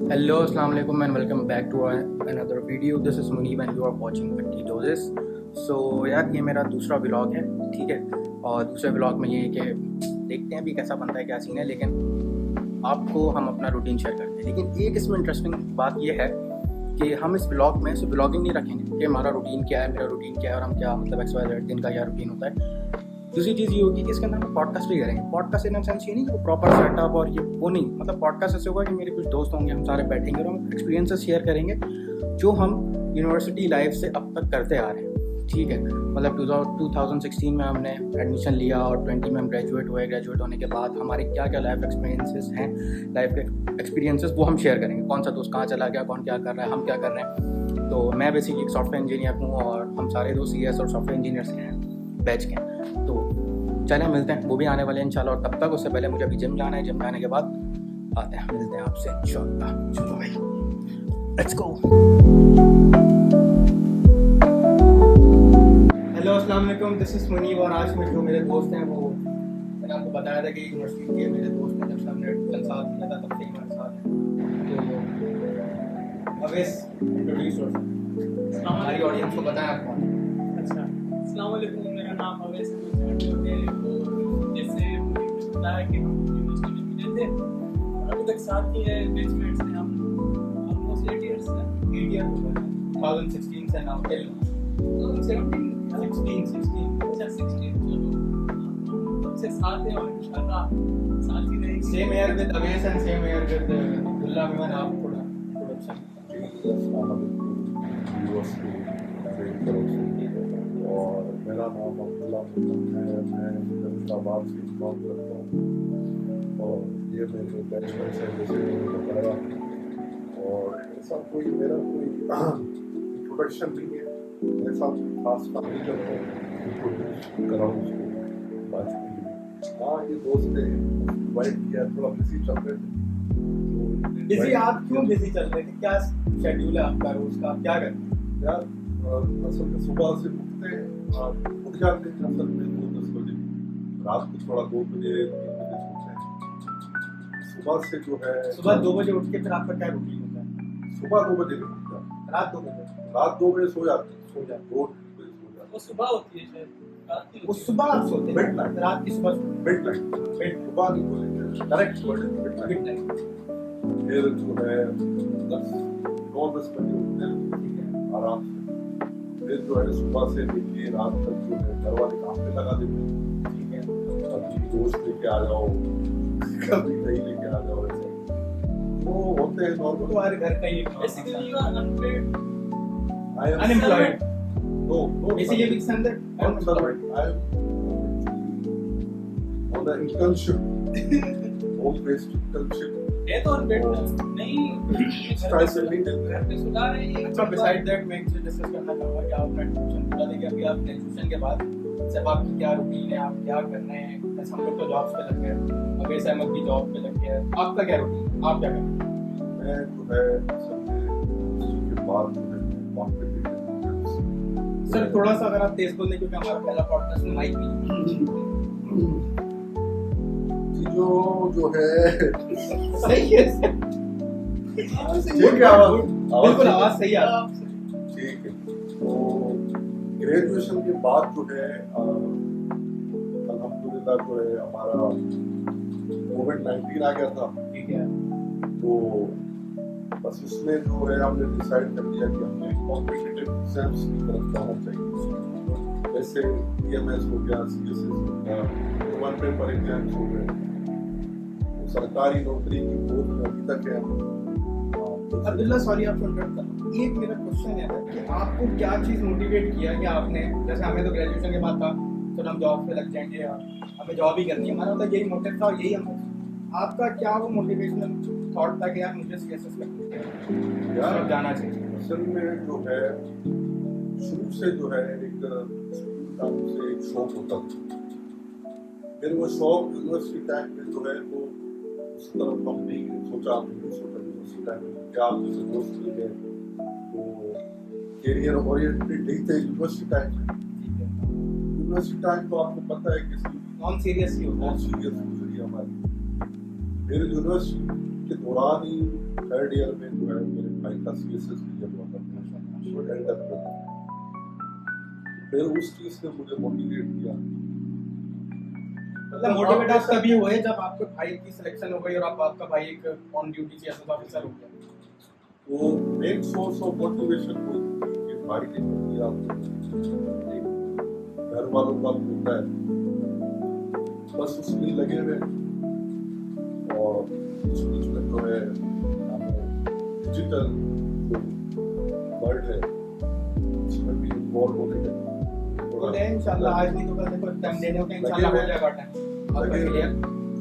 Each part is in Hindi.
Hello, Assalamu alaikum and welcome back to another video. This is Munib and you are watching 50 doses. So यार ये मेरा दूसरा व्लॉग है, ठीक है। और दूसरे व्लॉग में ये है कि देखते हैं अभी कैसा बनता है, क्या सीन है, लेकिन आपको हम अपना रूटीन शेयर करते हैं। लेकिन एक इसमें इंटरेस्टिंग बात ये है कि हम इस व्लॉग में सिर्फ व्लॉगिंग नहीं रखेंगे कि हमारा रूटीन क्या है, मेरा रूटीन क्या है और हम क्या मतलब XYZ दिन का क्या रूटीन होता है। दूसरी चीज़ ये होगी कि इसके अंदर हम पॉडकास्ट भी करेंगे। पॉडकास्ट इन सेंस ये नहीं कि वो प्रॉपर सेटअप और ये वो नहीं, मतलब पॉडकास्ट ऐसे होगा कि मेरे कुछ दोस्त होंगे, हम सारे बैठेंगे और हम एक्सपीरियंसेस शेयर करेंगे जो हम यूनिवर्सिटी लाइफ से अब तक करते आ रहे हैं, ठीक है। मतलब 2016 में हमने एडमिशन लिया और 20 में हम ग्रेजुएट हुए। ग्रेजुएट होने के बाद हमारे क्या क्या लाइफ एक्सपीरियंसेस हैं, लाइफ के एक्सपीरियंसेस वो हम शेयर करेंगे। कौन सा दोस्त कहाँ चला गया, कौन क्या कर रहा है, हम क्या कर रहे हैं। तो मैं बेसिकली एक सॉफ्टवेयर इंजीनियर हूँ और हम सारे दोस्त CS और सॉफ्टवेयर इंजीनियर्स हैं, बैच के। तो चलें मिलते हैं, वो भी आने वाले हैं इंशाल्लाह। और तब तक उससे पहले मुझे अभी जिम जाना है, जिम जाने के बाद आते हैं, मिलते हैं आपसे इंशाल्लाह। चलो भाई, लेट्स गो। हेलो, अस्सलाम वालेकुम, दिस इज मुनीब। और आज में जो मेरे दोस्त हैं वो मैंने आपको बताया था कि यूनिवर्सिटी के मेरे दोस्त हैं, जब से हमने ट्वेल्थ साथ किया था तब से ही हमारे साथ हैं। तो अवेस इंट्रोड्यूस हो, हमारी ऑडियंस को बताएं आप कौन। अच्छा, अस्सलाम वालेकुम, मेरा नाम अवैस है। और जैसे बताया कि हम यूनिवर्सिटी में मिले थे और अभी तक साथ ही है, बेचमेट्स हैं हम, ऑलमोस्ट 8 इयर्स हैं। 8 ईयर हो गए, 2016 से नाउ टिल 2017 अच्छा 16 चलो तब से साथ हैं और इंशाल्लाह साथ ही रहेंगे। Same year with अवेस and same year with Abdullah. मैं आप थोड़ा इंट्रोडक्शन। और मेरा नाम अब्दुल्ला है, मैं फैसलाबाद से काम करता हूँ और ये मेरे बैचलर से जैसे बताया। और ऐसा कोई मेरा कोई इंट्रोडक्शन नहीं है, ऐसा खास काम नहीं करता हूँ इंट्रोड्यूस कराऊँ उसको बात के लिए। हाँ, ये दोस्त ने इन्वाइट किया, थोड़ा बिजी चल रहे थे। बिजी? आप क्यों बिजी चल रहे थे? क्या शेड्यूल है आपका रोज का, आप क्या करते हैं? यार असल में सुबह से उठ जाते हैं असल में 2-10 बजे, रात को थोड़ा 2 बजे 3 बजे सोते हैं। सुबह से जो है सुबह 2 बजे उठ के फिर आपका क्या रूटीन होता है? सुबह 2 बजे नहीं उठता, रात 2 बजे रात 2 बजे सो जाते हैं, 2 बजे सो जाते वो सुबह होती है शायद, रात की वो सुबह आप सोते हैं? Midnight। रात की सुबह हैं। मिड सुबह नहीं बोलेंगे, डायरेक्ट वर्ड मिड। फिर जो है 9-10 बजे उठते हैं आराम से। फिर जो है सुबह से लेके रात तक जो है घर वाले काम पे लगा देते हैं, ठीक है। कभी दोस्त लेके आ जाओ, कभी नहीं लेके आ जाओ, ऐसे वो होते हैं नॉर्मल। तुम्हारे घर का ये basically you are unpaid I am unemployed, no basically with संदर not servant. I am on an internship, home-based internship. है तो अनपेड नहीं Stipend नहीं देते हैं। पे सुधार है ये। अच्छा, बिसाइड दैट मैं एक चीज डिस्कस करना चाहूंगा कि आप ग्रेजुएशन बता देंगे, अभी आप ग्रेजुएशन के बाद सब आपकी क्या रूटीन है, आप क्या कर रहे हैं। जैसे हम लोग तो जॉब्स पे लग गए, अवेस अहमद भी जॉब पे लग गया है, आपका क्या रूटीन, आप क्या करते हैं? मैं जो है असल में उसके बाद जो है कॉम्पिटिटिव सर थोड़ा सा अगर आप तेज बोल दें, क्योंकि हमारा पहला पॉडकास्ट में माइक नहीं जो है सही है। ठीक है, आवाज बिल्कुल आवाज सही है। ठीक है। तो ग्रेजुएशन के बाद जो है अल्हम्दुलिल्लाह जो है हमारा कोविड-19 आ गया था, ठीक है। तो बस उसमें जो है हमने डिसाइड कर लिया कि हमें कॉम्पिटिटिव एग्जाम्स की तरफ जाना चाहिए। जैसे EMS हो गया, CSS हो गया, 1 पेपर एग्जाम्स हो गए। तो सरकारी नौकरी की खोज अभी तक है। अब्दुल्ला सॉरी आपको इंटरप्ट कर रहा हूं। एक मेरा क्वेश्चन है कि आपको क्या चीज़ मोटिवेट किया कि आपने, जैसे हमें तो ग्रेजुएशन के बाद था तो हम जॉब पे लग जाएंगे और हमें जॉब ही करनी है, हमारा मतलब यही मोटिव था और यही हम। आपका क्या वो मोटिवेशनल थॉट था कि यार मुझे CSS करना यार जाना चाहिए? असल में जो है शुरू से जो है एक स्कूल टाइम से एक शौक होता था। फिर वो शौक यूनिवर्सिटी टाइम में जो है वो उस तरफ हम नहीं सोचा यूनिवर्सिटी टाइम में क्या आप जैसे दोस्त मिल गए तो कैरियर ओरिएंटेड नहीं थे यूनिवर्सिटी टाइम में। यूनिवर्सिटी टाइम तो आपको पता है कि नॉन सीरियस ही होता है। बहुत सीरियस गुजरी हमारी। फिर यूनिवर्सिटी के दौरान ही थर्ड ईयर में जो है मेरे भाई का CSS क्लियर हुआ था, वो एंड अप कर फिर उस चीज ने मुझे मोटिवेट किया। मतलब मोटिवेट आप तभी हुए जब आपके भाई की सिलेक्शन हो गई और आपका भाई एक ऑन ड्यूटी CSS ऑफिसर हो गया। वो मेन सोर्स ऑफ मोटिवेशन वो कि भाई ने कर दिया, एक घर वालों का होता है, बस उसमें लगे हुए। और इस बीच में जो है डिजिटल वर्ल्ड है उसमें भी इन्वॉल्व होने के इंशाल्लाह आज नहीं तो कल देखो टाइम देने होते हैं, इंशाल्लाह हो जाएगा टाइम आपका क्लियर।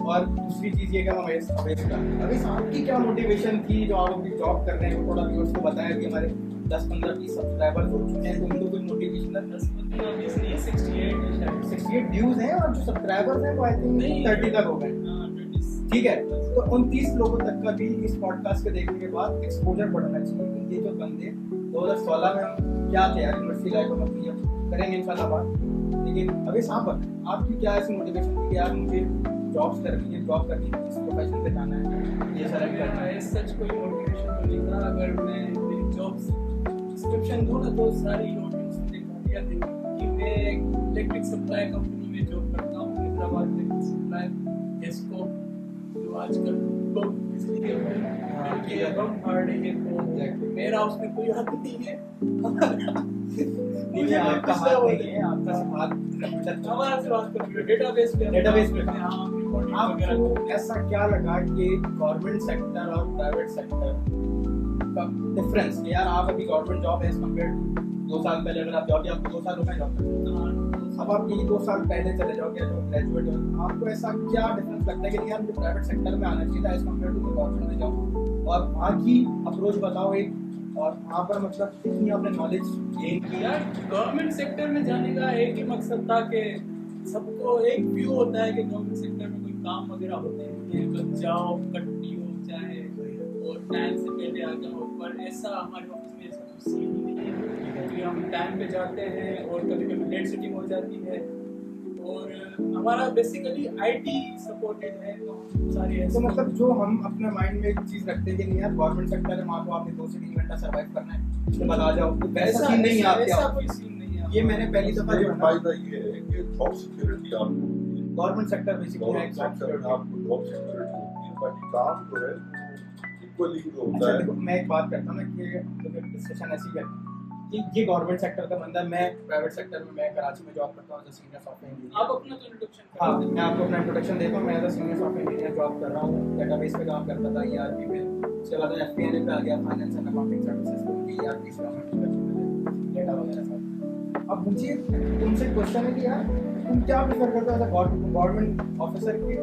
और दूसरी चीज ये कि अभी आपकी क्या मोटिवेशन थी जो आप अभी जॉब कर रहे हैं, वो थोड़ा व्यूअर्स को बताया कि हमारे 10-15-20 सब्सक्राइबर्स हो चुके हैं, तो उनको कोई मोटिवेशनल 10-15-20 नहीं 68 है शायद। 68 व्यूज हैं और जो सब्सक्राइबर्स हैं वो आई थिंक 30 तक हो गए। हाँ, 20 ठीक है, तो उन 30 लोगों तक का भी इस पॉडकास्ट के देखने के बाद एक्सपोजर बढ़ना चाहिए कि ये जो बंदे 2016 में हम क्या थे यार, यूनिवर्सिटी लाइफ में अपनी अब करेंगे इंशाल्लाह बात। लेकिन अभी साहब आपकी क्या ऐसी मोटिवेशन थी कि यार मुझे जॉब्स करनी है, जॉब करनी है, इस प्रोफेशन पे जाना है, ये सारा करना है? सच कोई मोटिवेशन तो नहीं था। अगर मैं मेरी जॉब डिस्क्रिप्शन दूँ ना तो सारी नोटिस दिखा दिया कि मैं एक इलेक्ट्रिक सप्लाई कंपनी में जॉब करता हूँ, हैदराबाद इलेक्ट्रिक सप्लाई जिसको जो आजकल लोग बिजली के बम फाड़ रहे हैं, तो मेरा उसमें कोई हाथ नहीं है। नहीं, आपका हाथ नहीं है, आपका हाथ हमारा सिर्फ आज डेटाबेस पे हाँ, आपको ऐसा क्या लगा कि गवर्नमेंट सेक्टर और प्राइवेट सेक्टर का डिफरेंस कि यार आप अभी गवर्नमेंट जॉब है एज कम्पेयर 2 साल पहले अगर आप जॉब किया आपको 2 साल हो गए जॉब करते, अब आप यही 2 साल पहले चले जाओगे जो ग्रेजुएट हो, आपको ऐसा क्या डिफरेंस लगता है कि यार मुझे प्राइवेट सेक्टर में आना चाहिए था एज कम्पेयर टू गवर्नमेंट में जाओ, और वहाँ की अप्रोच बताओ एक, और वहाँ पर मतलब कितनी आपने नॉलेज गेन की? यार गवर्नमेंट सेक्टर में जाने का एक ही मकसद था कि सबको एक व्यू होता है कि गवर्नमेंट सेक्टर में कोई काम वगैरह होते हैं तो जाओ कट्टी हो चाहे और टाइम से पहले आ जाओ, पर ऐसा हमारे ऑफिस में ऐसा कुछ सीन ही नहीं है क्योंकि हम टाइम पे जाते हैं और कभी कभी लेट सीटिंग हो जाती है, और हमारा बेसिकली IT सपोर्टेड है, तो सारी तो मतलब जो हम अपने माइंड में एक चीज रखते हैं कि नहीं यार गवर्नमेंट सेक्टर है वहाँ तो आपने 2 से 3 घंटा सर्वाइव करना है, उसके बाद आ जाओ, तो वैसा सीन नहीं है आपके। ऐसा कोई सीन नहीं है। ये मैंने पहली दफा जो फायदा ये है कि जॉब सिक्योरिटी आपको गवर्नमेंट सेक्टर बेसिकली है, गवर्नमेंट सेक्टर में आपको जॉब सिक्योरिटी होती है, बाकी काम जो है इक्वली जो होता अच्छा है। देखो मैं एक बात करता हूँ ना कि हम लोग एक डिस्कशन ऐसी करते हैं कि ये गवर्नमेंट सेक्टर का बंदा, मैं प्राइवेट सेक्टर में, मैं कराची में जॉब करता हूँ एज सीनियर सॉफ्टवेयर इंजीनियर। आप अपना तो इंट्रोडक्शन हाँ, मैं आपको अपना इंट्रोडक्शन देता हूँ। मैं as a senior software engineer job कर रहा हूँ, डेटाबेस पे काम करता था ERP पे, उसके बाद FP&A पे आ गया, फाइनेंस एंड अकाउंटिंग सर्विसेज पे, ERP से हम डेटा वगैरह सब। अब मुझे तुमसे क्वेश्चन है कि यार तुम क्या प्रेफर करते हो एज अ गवर्नमेंट ऑफिसर के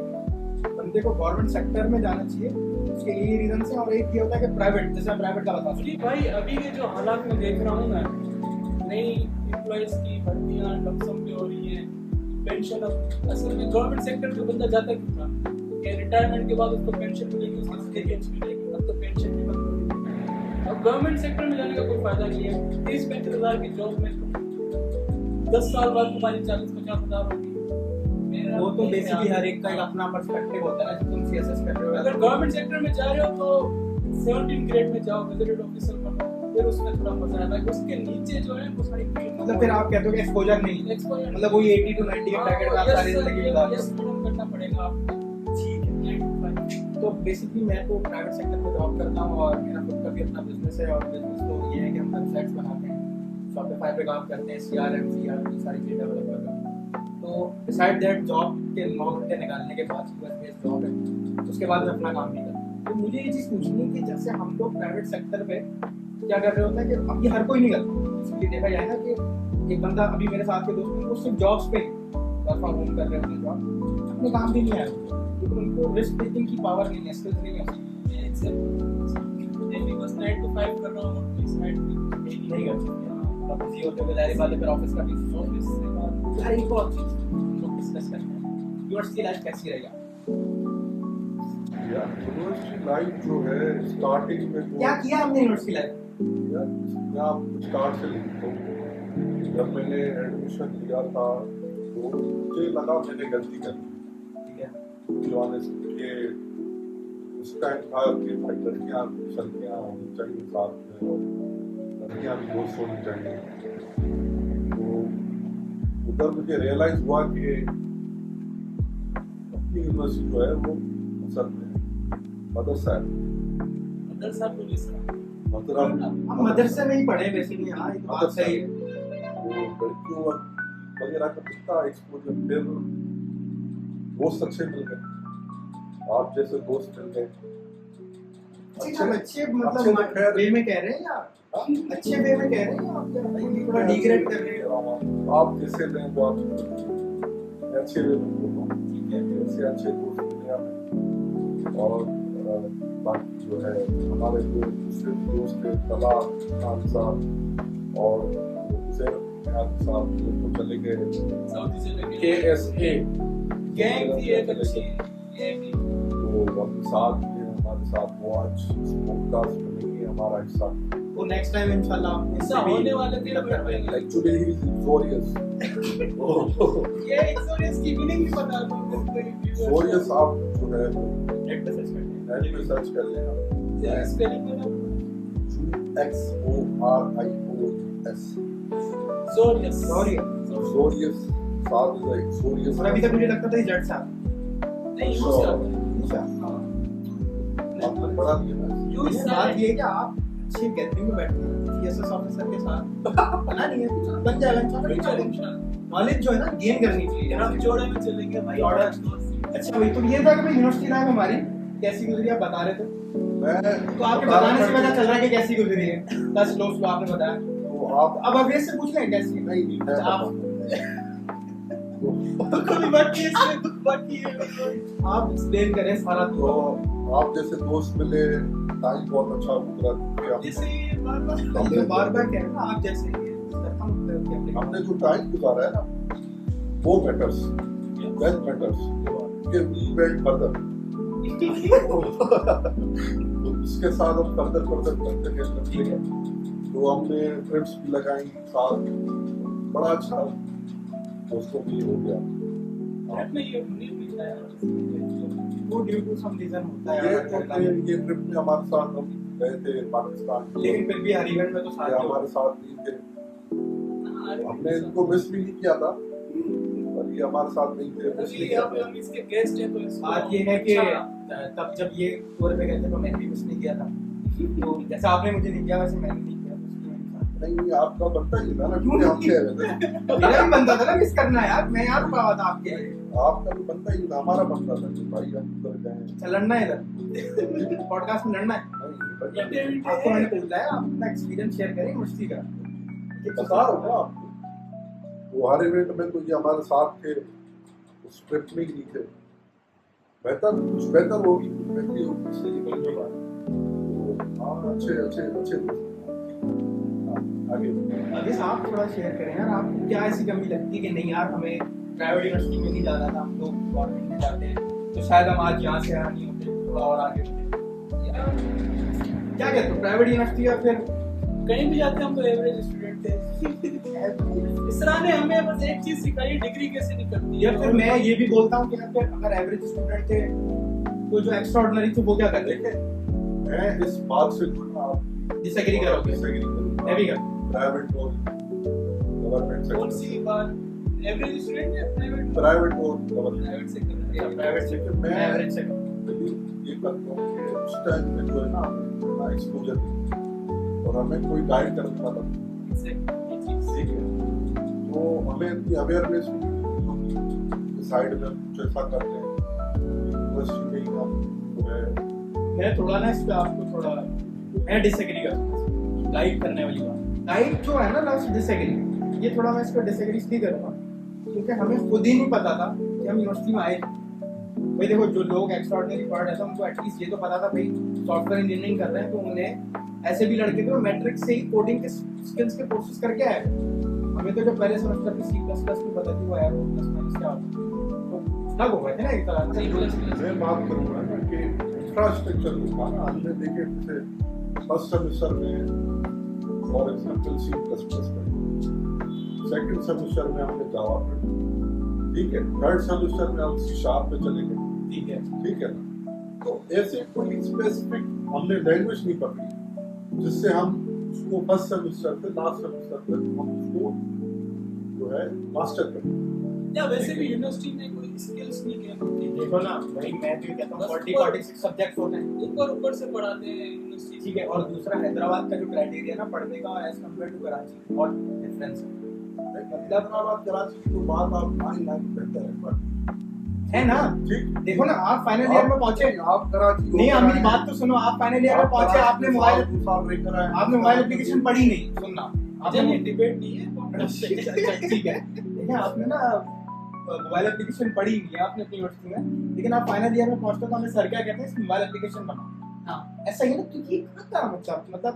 बंदे को गवर्नमेंट सेक्टर में जाना चाहिए, उसके यही रीजन से, और एक ये होता है कि प्राइवेट, जैसे आप प्राइवेट का बता सकते जी भाई अभी के जो हालात में देख रहा हूँ ना, नई एम्प्लॉइज की भर्तियाँ लमसम पे हो रही हैं, पेंशन अब असल में गवर्नमेंट सेक्टर में बंदा जाता क्यों था कि रिटायरमेंट के बाद उसको पेंशन मिलेगी, उसकी जिंदगी अच्छी मिलेगी, अब तो पेंशन भी बंद हो रही है। अब गवर्नमेंट सेक्टर में जाने का कोई फायदा नहीं है। 30-35 हज़ार की जॉब में 10 साल बाद तुम्हारी 40-50 हज़ार होगी। वो तो बेसिकली हर एक का एक अपना पर्सपेक्टिव होता है ना, तुम CSS कर रहे हो, अगर गवर्नमेंट सेक्टर में जा रहे हो तो 17 ग्रेड में जाओ, गजेटेड ऑफिसर बनो, फिर उसमें थोड़ा मजा आएगा। उसके नीचे जो है वो सारी मतलब फिर आप कहते हो कि एक्सपोजर नहीं, एक्सपोजर मतलब वही 80 to 90 के ब्रैकेट में आप सारी जिंदगी गुजार यस करना पड़ेगा आपको। ठीक है। 9 to 5 तो बेसिकली मैं तो प्राइवेट सेक्टर में जॉब करता हूँ और मेरा खुद का भी अपना बिजनेस है, और बिजनेस तो ये है कि हम वेबसाइट्स बनाते हैं, शॉपिफाई पे काम करते हैं, CRM CRP सारी चीज़ डेवलप करते हैं। तो डिसाइड दैट जॉब के 9 घंटे निकालने के बाद US बेस्ड जॉब है, उसके बाद मैं अपना काम भी करता हूँ। तो मुझे ये चीज़ पूछनी है कि जैसे हम लोग प्राइवेट सेक्टर पे क्या कर रहे होते हैं कि अब ये हर कोई नहीं करता, इसलिए देखा जाए ना कि एक बंदा अभी मेरे साथ के दोस्त हैं वो सिर्फ जॉब्स पे वर्क फ्रॉम होम कर रहे होते हैं, जॉब अपने काम भी नहीं आया क्योंकि उनको रिस्क टेकिंग की पावर नहीं है, स्किल्स नहीं है, बस 9 to 5 कर रहा हूँ और कोई साइड नहीं कर सकते। आप बिजी होते हो, जाहिर बात है, फिर ऑफिस का भी ऑफिस से बात। यार एक और चीज़ हम लोग डिस्कस करते हैं, यूनिवर्सिटी लाइफ कैसी रहेगा? यार यूनिवर्सिटी लाइफ जो है स्टार्टिंग में जो क्या किया हमने यूनिवर्सिटी लाइफ? यार मैं आपको स्टार्ट से लिखता हूँ। जब मैंने एडमिशन लिया था तो मुझे लगा मैंने गलती कर दी, ठीक है, कि उस टाइम था कि भाई लड़कियां होनी चाहिए साथ में और लड़कियां भी दोस्त होनी चाहिए। तो उधर मुझे रियलाइज हुआ कि अपनी यूनिवर्सिटी जो है वो असल में मदरसा है। मदरसा पुलिस मतलब हम मदरसे में ही पढ़े बेसिकली। हाँ, ये तो बात सही है। वो लड़कियों वगैरह का कितना एक्सपोजर, फिर दोस्त अच्छे मिल गए, आप जैसे दोस्त मिल गए। अच्छे मतलब वे में कह रहे हैं या अच्छे वे में कह रहे हैं आप थोड़ा डिग्रेड कर रहे हो? आप जैसे लें वो आप अच्छे वे में बोलो, ठीक है, ऐसे अच्छे दोस्त मिले हमें। और बाकी जो है हमारे जो दूसरे दोस्त थे, तला खान साहब और हुसैन साहब, तो चले गए सऊदी से लेके KSA गैंग थी एक अच्छी, ये भी तो अभी साथ में हमारे साथ वो आज पॉडकास्ट में नहीं है हमारा हिस्सा। वो नेक्स्ट टाइम इंशाल्लाह आप ऐसा होने वाले थे करवाएंगे। Actually he is injurious. ये एक्सपीरियंस की मीनिंग भी बता दो इंजोरियस आप जो है नेट पे सर्च करते नेट पे सर्च कर लेना, स्पेलिंग में ना XORIOUS जोरियस इंजोरियस साथ इज इंजोरियस। और अभी तक मुझे लगता था ये जट साहब नहीं यूज कर आपने पढ़ा दिया ना। यूज बात ये है कि आप अच्छी गैदरिंग में बैठते हैं सीएसएस ऑफिसर के साथ बना नहीं है कुछ बन जाएगा इंशाल्लाह। नॉलेज जो है ना गेन करनी चाहिए। हम जोड़े में चलेंगे भाई ऑर्डर अच्छा भाई तो ये था कि भाई यूनिवर्सिटी लाइफ हमारी कैसी गुजरी आप बता रहे थे। मैं तो आपके बताने से पता चल रहा है कि कैसी गुजरी है। 10 लोग को आपने बताया तो आप अब अवेश से पूछ लें कैसी नहीं मैं आप कभी बाकी है इसमें दुख बाकी है आप एक्सप्लेन करें सारा तो आप जैसे दोस्त मिले, टाइम बहुत अच्छा गुजरा क्योंकि जैसे बार-बार हमने बार-बार कह रहे हैं ना आप जैसे हमने जो टाइम गुजारा है ना वो मैटर्स, दैट मैटर्स कि वी वेंट फर्दर। तो इसके साथ हम फर्दर करते गए। तो हमने ट्रिप्स भी लगाई साथ, बड़ा अच्छा दोस्तों भी हो गया। में ये मुनीर भी था वो ड्यू टू सम रीजन होता है ये ट्रिप में हमारे साथ हम गए थे पाकिस्तान, लेकिन फिर भी हर इवेंट में तो साथ ये हमारे साथ नहीं थे। हमने इनको मिस भी नहीं किया था और ये हमारे साथ नहीं थे, मिस नहीं किया था। हम इसके गेस्ट हैं तो बात ये है कि तब जब ये टूर पे गए थे तो मैंने भी मिस नहीं किया था। तो जैसा आपने मुझे नहीं किया वैसे मैंने नहीं किया। नहीं आपका बनता ही था ना, क्योंकि हम कह रहे थे मेरा भी बनता था ना मिस करना यार। मैं यार रुका हुआ था आपके लिए। आपका भी बनता ही था, हमारा बनता था कि भाई हम उधर गए। अच्छा लड़ना है इधर पॉडकास्ट में लड़ना है। आपको मैंने बोला है आप अपना एक्सपीरियंस शेयर करें यूनिवर्सिटी का। बता रहा हूँ ना आपको, वो हर इवेंट में तो ये हमारे साथ थे, उस ट्रिप में ही नहीं थे। कुछ बेहतर होगी, कुछ बेहतरी होगी, सही बन जाएगा। हाँ अच्छे आगे अभी आप थोड़ा शेयर करें यार, आपको क्या ऐसी कमी लगती है कि नहीं यार हमें प्राइवेट यूनिवर्सिटी में नहीं जाना था, हम लोग गवर्नमेंट में जाते हैं तो शायद हम आज यहाँ से यहाँ नहीं होते, थोड़ा और आगे होते। क्या कहते हो प्राइवेट यूनिवर्सिटी या फिर कहीं भी जाते हम तो एवरेज स्टूडेंट थे। इसरा ने हमें बस एक चीज सिखाई, डिग्री कैसे निकलती है। या फिर मैं ये भी बोलता हूँ कि फिर अगर एवरेज स्टूडेंट थे तो जो एक्स्ट्रा ऑर्डिनरी थे वो क्या करते थे? मैं इस बात से जो ना डिसएग्री करोगे? मैं भी कर प्राइवेट और गवर्नमेंट कौन सेक्टर, सी बात एवरेज स्टूडेंट या प्राइवेट प्राइवेट और गवर्नमेंट प्राइवेट सेक्टर प्राइवेट से मैं एवरेज से ये करता हूँ कि उस टाइम में जो है ना हमें एक्सपोजर और हमें कोई गाइड कर नहीं पाता, ठीक है। तो हमें इतनी अवेयरनेस साइड में कुछ ऐसा करते हैं यूनिवर्सिटी में ही हम जो है। मैं थोड़ा ना इस पे आपको थोड़ा मैं डिसएग्री करता हूँ गाइड करने वाली बात। गाइड जो है ना लव्स डिसएग्री, ये थोड़ा मैं इस पर डिसएग्री इसलिए करूँगा क्योंकि हमें खुद ही नहीं पता था कि हम यूनिवर्सिटी में आए। भाई देखो जो लोग एक्स्ट्रा ऑर्डिनरी पढ़ रहे थे उनको एटलीस्ट ये तो पता था भाई सॉफ्टवेयर इंजीनियरिंग कर रहे हैं तो उन्हें ऐसे भी लड़के थे मैट्रिक से ही कोडिंग के स्किल्स के कोर्सेज करके आए। हमें तो जो पहले सेमेस्टर में C++ में पता थी वो एरो प्लस माइनस क्या होता है तो लग हो गए थे ना एक तरह से। मैं बात करूँगा ना कि इंफ्रास्ट्रक्चर जो था ना, हमने देखे जैसे फर्स्ट सेमेस्टर में फॉर एग्जाम्पल C++ पढ़ी, सेकंड सेमेस्टर में हमने जावा पढ़ी, ठीक है। थर्ड सेमेस्टर में हम C# पे चले गए, ठीक है ना। तो ऐसे कोई स्पेसिफिक हमने लैंग्वेज नहीं पकड़ी जिससे हम उसको फर्स्ट सेमेस्टर से लास्ट सेमेस्टर तक हम उसको जो है मास्टर करें। या वैसे भी यूनिवर्सिटी में कोई स्किल्स नहीं है। देखो ना वही मैं तो ये कहता हूँ 46 सब्जेक्ट्स होते हैं ऊपर से पढ़ाते हैं यूनिवर्सिटी। ठीक है। और दूसरा हैदराबाद का जो क्राइटेरिया ना पढ़ने का एज कम्पेयर टू कराची और डिफरेंस है। हैदराबाद कराची की तो बात आप मान बेहतर है पर है ना। ठीक देखो ना आप फाइनल ईयर में पहुंचे आप कराची नहीं, आप मेरी बात तो सुनो। आप फाइनल ईयर में पहुंचे, आपने मोबाइल एप्लीकेशन पढ़ी नहीं। सुनना आपने डिबेट नहीं है। ठीक है ठीक है। आपने ना मोबाइल एप्लीकेशन पढ़ी नहीं है आपने अपनी यूनिवर्सिटी में, लेकिन आप फाइनल ईयर में पहुंचते तो हमें सर क्या कहते हैं इस मोबाइल एप्लीकेशन बनाओ। हाँ ऐसा ही है ना, क्योंकि काम अच्छा मतलब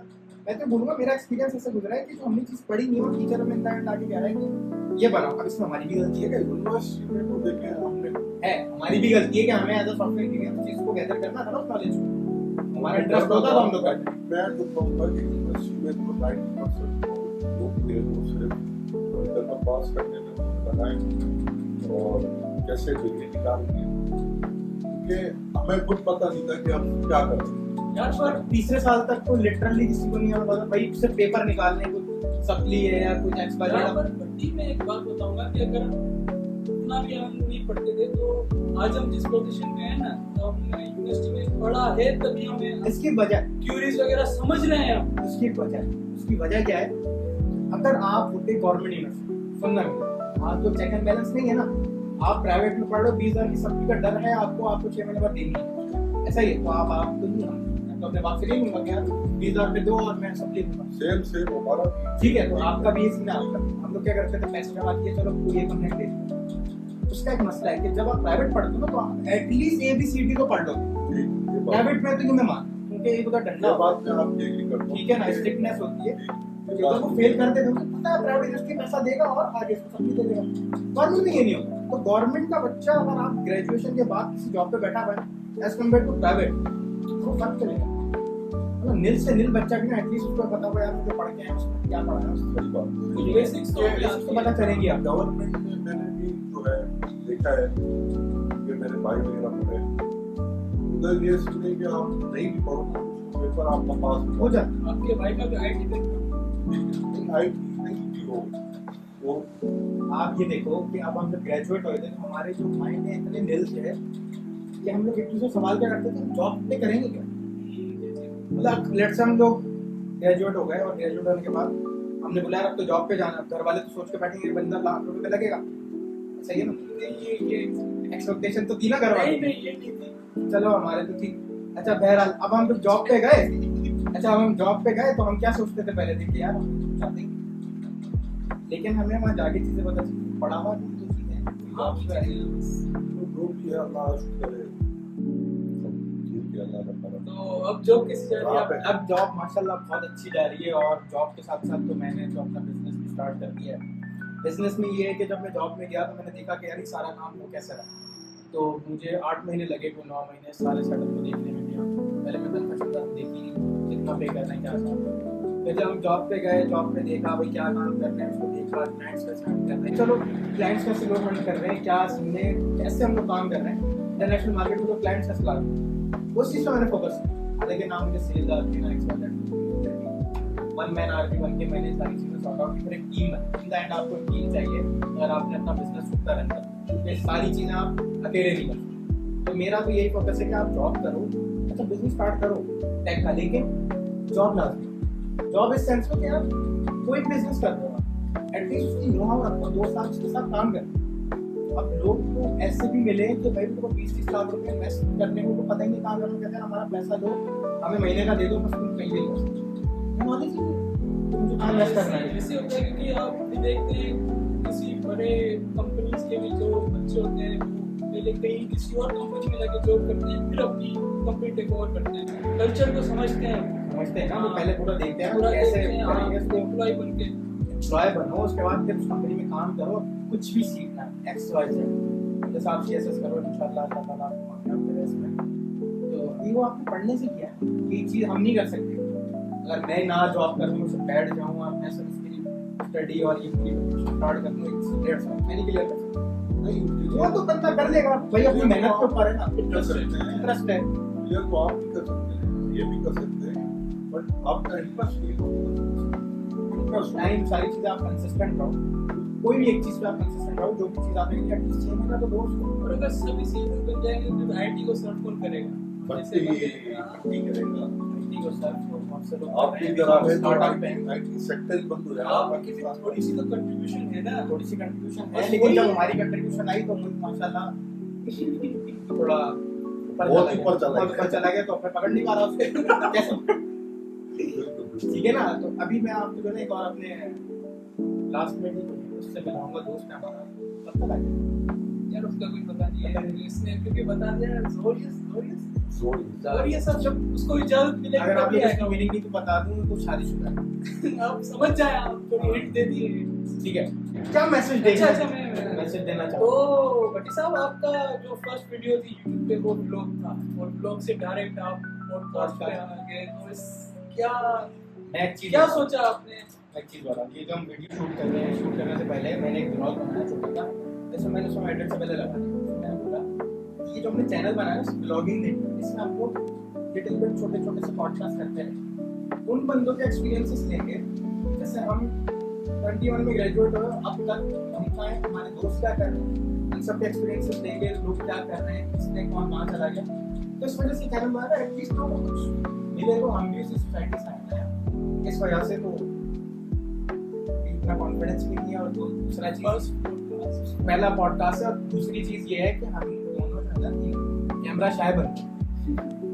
मैं तो बोलूंगा मेरा एक्सपीरियंस ऐसा गुजरा है कि जो हमने चीज पढ़ी नहीं है वो टीचर हमें इंटरनेट आके कह रहा है कि ये बनाओ। अब इसमें हमारी भी गलती है कि यूनिवर्सिटी में तो देखें हमने है, हमारी भी गलती है कि हमें एज अ सॉफ्टवेयर इंजीनियर चीज को गैदर करना था ना उस नॉलेज को। हमारा इंटरेस्ट होता तो हम लोग करते। मैं तो कहूँगा कि यूनिवर्सिटी में तो 90% लोग थे वो सिर्फ इंटरनल पास करने में लगाएं और कैसे डिग्री निकालनी है, क्योंकि हमें खुद पता नहीं था कि हम क्या करें। यार पर तीसरे साल तक तो लिटरली किसी को नहीं आता था भाई, सिर्फ पेपर निकालने को सप्ली है या कुछ एक्सपायर। यहाँ पर भट्टी में एक बात बताऊंगा कि अगर उतना भी हम नहीं पढ़ते थे तो आज हम जिस पोजीशन पे है ना, तो हमने यूनिवर्सिटी में पढ़ा है तभी हमें इसकी वजह थ्योरीज वगैरह समझ रहे हैं हम। उसकी वजह क्या है? अगर आप होते गवर्नमेंट यूनिवर्सिटी, सुनना मेरी, आप तो चेक एंड बैलेंस नहीं है ना, आप प्राइवेट में पढ़ रहे हो 20,000 की सप्ली का डर है आपको 6 महीने बाद देनी है, ऐसा ही है। तो आप तो नहीं, हम तो अपने बाप से नहीं लूंगा कि यार 20,000 पे दो और मैं सप्ली दूंगा। सेम हमारा ठीक है। तो आपका भी ये सीन है। हम लोग क्या करते थे, पैसे जमा किए, चलो कोई एक हमने दे दिया। उसका एक मसला है कि जब आप प्राइवेट पढ़ते हो ना तो आप एटलीस्ट ABCD तो पढ़ लो। प्राइवेट में तो ये मैं मानता हूं क्योंकि एक उधर डंडा बात में आप एग्री करते हो, ठीक है ना, स्ट्रिक्टनेस होती है। अगर वो फेल करते तो पता है प्राइवेट यूनिवर्सिटी पैसा देगा और आगे उसको सप्ली दे देगा। गवर्नमेंट में ये नहीं होता। तो गवर्नमेंट का बच्चा अगर आप ग्रेजुएशन के बाद किसी जॉब पे बैठा हुआ है एज कम्पेयर टू प्राइवेट, वो फर्क चलेगा। मतलब नील से नील बच्चा भी ना एटलीस्ट उसको पता होगा यार मुझे पढ़ के आया उसमें क्या पढ़ा है उसको बेसिक्स तो पता चलेगी। आप गवर्नमेंट में मैंने भी जो है देखा है कि मेरे भाई वगैरह पढ़े उधर ये सुने कि आप नहीं भी पढ़ो तो पेपर आपका पास हो जाता। आपके भाई का भी आईटी नहीं हो वो आप ये देखो कि अब हम जब ग्रेजुएट हुए थे तो हमारे जो माइंड में इतने नील थे कि हम लोग एक दूसरे से सवाल क्या करते थे, जॉब पे करेंगे क्या। मतलब लेट्स से हम लोग ग्रेजुएट हो गए और ग्रेजुएट होने के बाद हमने बोला यार अब तो जॉब पे जाना। घर वाले तो सोच के बैठेंगे बंदा लाख रुपए पे लगेगा, सही है ना। ये एक्सपेक्टेशन तो थी ना घर वाले। नहीं ये नहीं थी। चलो हमारे तो थी। अच्छा बहरहाल अब हम लोग जॉब पे गए। अच्छा हम जॉब पे गए तो हम क्या सोचते थे पहले दिन कि यार हम चाहते हैं, लेकिन हमें वहाँ जाके चीजें पता चली, पढ़ा हुआ जो चीजें जॉब पे जो भी है अल्लाह शुक्र है ठीक है अल्लाह का करम। तो अब जॉब कैसी जा रही है आप? अब जॉब माशाल्लाह बहुत अच्छी जा रही है और जॉब के साथ साथ तो मैंने जो अपना बिजनेस भी स्टार्ट कर दिया है। बिजनेस में ये है कि जब मैं जॉब में गया तो मैंने देखा कि यार ये सारा काम वो कैसे रहा। तो मुझे 8 महीने लगे को 9 महीने सारे सेटअप को देखने में भी। पहले मैं तनख्वाह देखी कितना पे करना है क्या काम। फिर जब हम जॉब पे गए, जॉब पे देखा भाई क्या काम करना है, उसको देखा क्लाइंट्स कैसे हैंडल कर रहे हैं, चलो क्लाइंट्स कैसे लोग हैंडल कर रहे हैं, क्या सीखने कैसे हम लोग काम कर रहे हैं इंटरनेशनल मार्केट में, तो क्लाइंट्स कैसे ला रहे हैं उस चीज़ पर मैंने फोकस किया। हालांकि नाम मुझे सेल्स आती है ना, वन मैन आर्मी बन के मैंने सारी चीज़ें सॉर्ट आउट की। फिर एक टीम है, इन द एंड आपको टीम चाहिए अगर आपने अपना बिजनेस खुद का रन करना। ये सारी चीज़ें आप अकेले नहीं कर सकते। तो मेरा तो यही फोकस है कि आप जॉब करो, अच्छा बिजनेस स्टार्ट करो टेक का, लेकिन जॉब लाजमी। जॉब इस सेंस में कि आप कोई बिजनेस कर रहे हो एटलीस्ट उसकी नो हाउ रखो, 2 साल उसके साथ काम करो। अब लोग तो ऐसे भी मिले कि भाई उनको 20-30 लाख रुपए इन्वेस्ट करने को पता ही नहीं कहाँ करना, कहते हैं हमारा पैसा दो हमें महीने का दे दो बस तुम कहीं नहीं नॉलेज ही मुझे कहाँ इन्वेस्ट करना है। ऐसे होता है क्योंकि आप भी देखते हैं किसी बड़े कंपनीज के भी जो बच्चे होते हैं वो पहले कहीं किसी और कंपनी में जाके जॉब करते हैं फिर अपनी कंपनी टेक ओवर करते हैं। कल्चर को समझते हैं ना, वो पहले पूरा देखते हैं पूरा कैसे देखते हैं, करेंगे इसको। एम्प्लॉय बन के एम्प्लॉय बनो, उसके बाद फिर उस कंपनी में काम करो, कुछ भी सीखना है XYZ। जैसे आप CSS करो इंशाल्लाह अल्लाह ताला आपको कामयाब करे इसमें। तो ये वो आपने पढ़ने से किया है, ये चीज़ हम नहीं कर सकते। अगर मैं ना जॉब करूँ उससे बैठ जाऊँ और मैं सब इसकी स्टडी और ये पूरी स्टार्ट कर दूँ 1.5 साल मैं नहीं क्लियर कर सकता। वो तो बंदा कर लेगा भाई, अपनी मेहनत तो करे ना, इंटरेस्ट है। ये तो आप भी कर सकते हैं, ये भी कर सकते हैं, बट आपका इंटरेस्ट नहीं होगा। टाइम सारी चीजें आप कंसिस्टेंट रहो, कोई भी एक चीज पे आप कंसिस्टेंट रहो, जो भी चीज आप एटलीस्ट 6 महीना तो दोस्त हो। और अगर सभी सीजन बन जाएंगे तो आईटी को सर्व कौन करेगा? भक्ति करेगा आईटी को सर्च करो, बहुत से लोग आपकी अगर आप स्टार्टअप पे आईटी सेक्टर बंद हो जाएगा, आपकी भी थोड़ी सी तो कंट्रीब्यूशन है ना। थोड़ी सी कंट्रीब्यूशन है, बस लेकिन वही जब है। हमारी कंट्रीब्यूशन आई तो मुझे माशाल्लाह थोड़ा बहुत ऊपर चला गया। तो फिर पकड़ नहीं पा रहा उसके कैसे, ठीक है ना। तो अभी मैं आपको जो है एक और अपने लास्ट में ही उससे मिलाऊंगा, दोस्त है हमारा, पता लगा यार उसका कोई पता नहीं है इसने क्योंकि बता दिया जोरियस जोर सब जब उसको इजाजत मिलेगी अगर आप तभी लोग आएगा इसकी मीनिंग नहीं तो बता दूं तो शादीशुदा है। आप समझ जाए, आप थोड़ी हिंट दे दिए। ठीक है, क्या मैसेज देना अच्छा मैं मैसेज देना तो चाहूँ? भट्टी साहब आपका जो फर्स्ट वीडियो थी यूट्यूब पे वो ब्लॉग था और ब्लॉग से डायरेक्ट आप पॉडकास्ट पे आ गए, तो इस क्या मैं एक चीज क्या सोचा आपने? एक चीज बता, ये जो हम वीडियो शूट कर रहे हैं, शूट करने से पहले मैंने एक ब्लॉग बनाया छोटा सा, जैसे मैंने उसमें एडिट से पहले लगा दिया। मैंने बोला ये जो हमने चैनल बनाया है ब्लॉगिंग देखकर, इसमें आपको लिटिल बिट छोटे छोटे से पॉडकास्ट करते हैं, उन बंदों के एक्सपीरियंसेस लेंगे। जैसे हम 21 में ग्रेजुएट हुए, अब तक हम क्या है, हमारे दोस्त क्या कर रहे हैं, उन सब के एक्सपीरियंसेस लेंगे, लोग क्या कर रहे हैं, किसने कौन कहाँ चला गया। तो इस वजह से चैनल बनाया, एटलीस्ट लोगों को कुछ मिले, तो हम भी उसी सोसाइटी से आए हैं। इस वजह से तो इतना कॉन्फिडेंस भी नहीं है, और दूसरा चीज पहला पॉडकास्ट है, और दूसरी चीज ये है कि हम दोनों जो है ना कैमरा शाय बनते हैं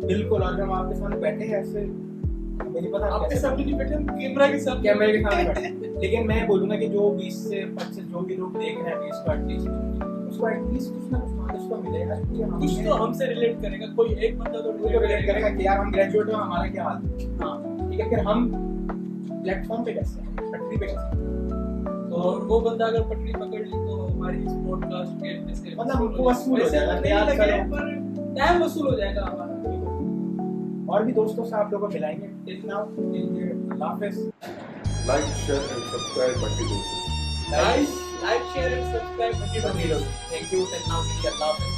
बिल्कुल, और जब हम आपके सामने बैठे हैं ऐसे हमें नहीं पता आपके सामने नहीं बैठे, हम कैमरा के सामने कैमरे के सामने बैठे। लेकिन मैं बोलूंगा कि जो 20 से 25 जो भी लोग देख रहे हैं इसको एटलीस्ट कुछ ना कुछ नॉलेज तो मिलेगा, क्योंकि हम कुछ तो हमसे रिलेट करेगा, कोई एक बंदा तो रिलेट करेगा कि यार हम ग्रेजुएट हैं, हमारा क्या हाल है। हाँ ठीक है, फिर हम प्लेटफॉर्म पे कैसे हैं, पटरी पे कैसे हैं। और वो बंदा अगर पटरी पकड़ ली तो हमारी इस पॉडकास्ट के जैसे मतलब हमको वसूल हो जाएगा, नहीं याद लगे करो। पर टाइम वसूल हो जाएगा हमारा। और भी दोस्तों से आप लोगों को मिलाएंगे। टिल नाउ, अल्लाह हाफिज़। Like share and subscribe Bhatti दोस्तों। Like share and subscribe. Thank you, till now, अल्लाह हाफिज़।